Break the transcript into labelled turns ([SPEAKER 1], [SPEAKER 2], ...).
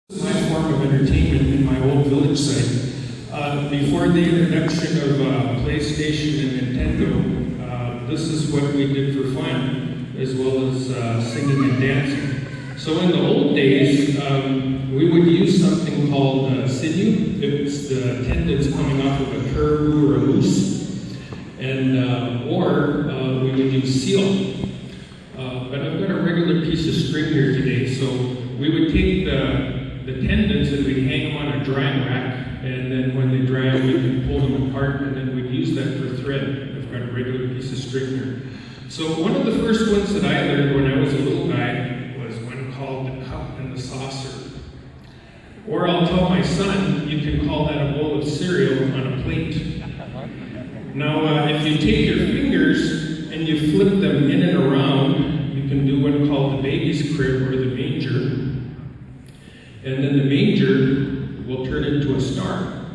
[SPEAKER 1] My form of entertainment in my old village site. Before the introduction of PlayStation and Nintendo, this is what we did for fun, as well as singing and dancing. So in the old days, we would use something called sinew. It's the tendons coming off of a caribou or a moose, and or we would use seal. But I've got a regular piece of string here today, so we would take the tendons and we'd hang them on a drying rack, and then when they dry out, we can pull them apart, and then we'd use that for thread. I've got a regular piece of string here. So one of the first ones that I learned when I was a little guy was one called the cup and the saucer. Or I'll tell my son, you can call that a bowl of cereal on a plate. Now, if you take your fingers and you flip them in and around, you can do one called the baby's crib or the manger. And then the manger will turn into a star.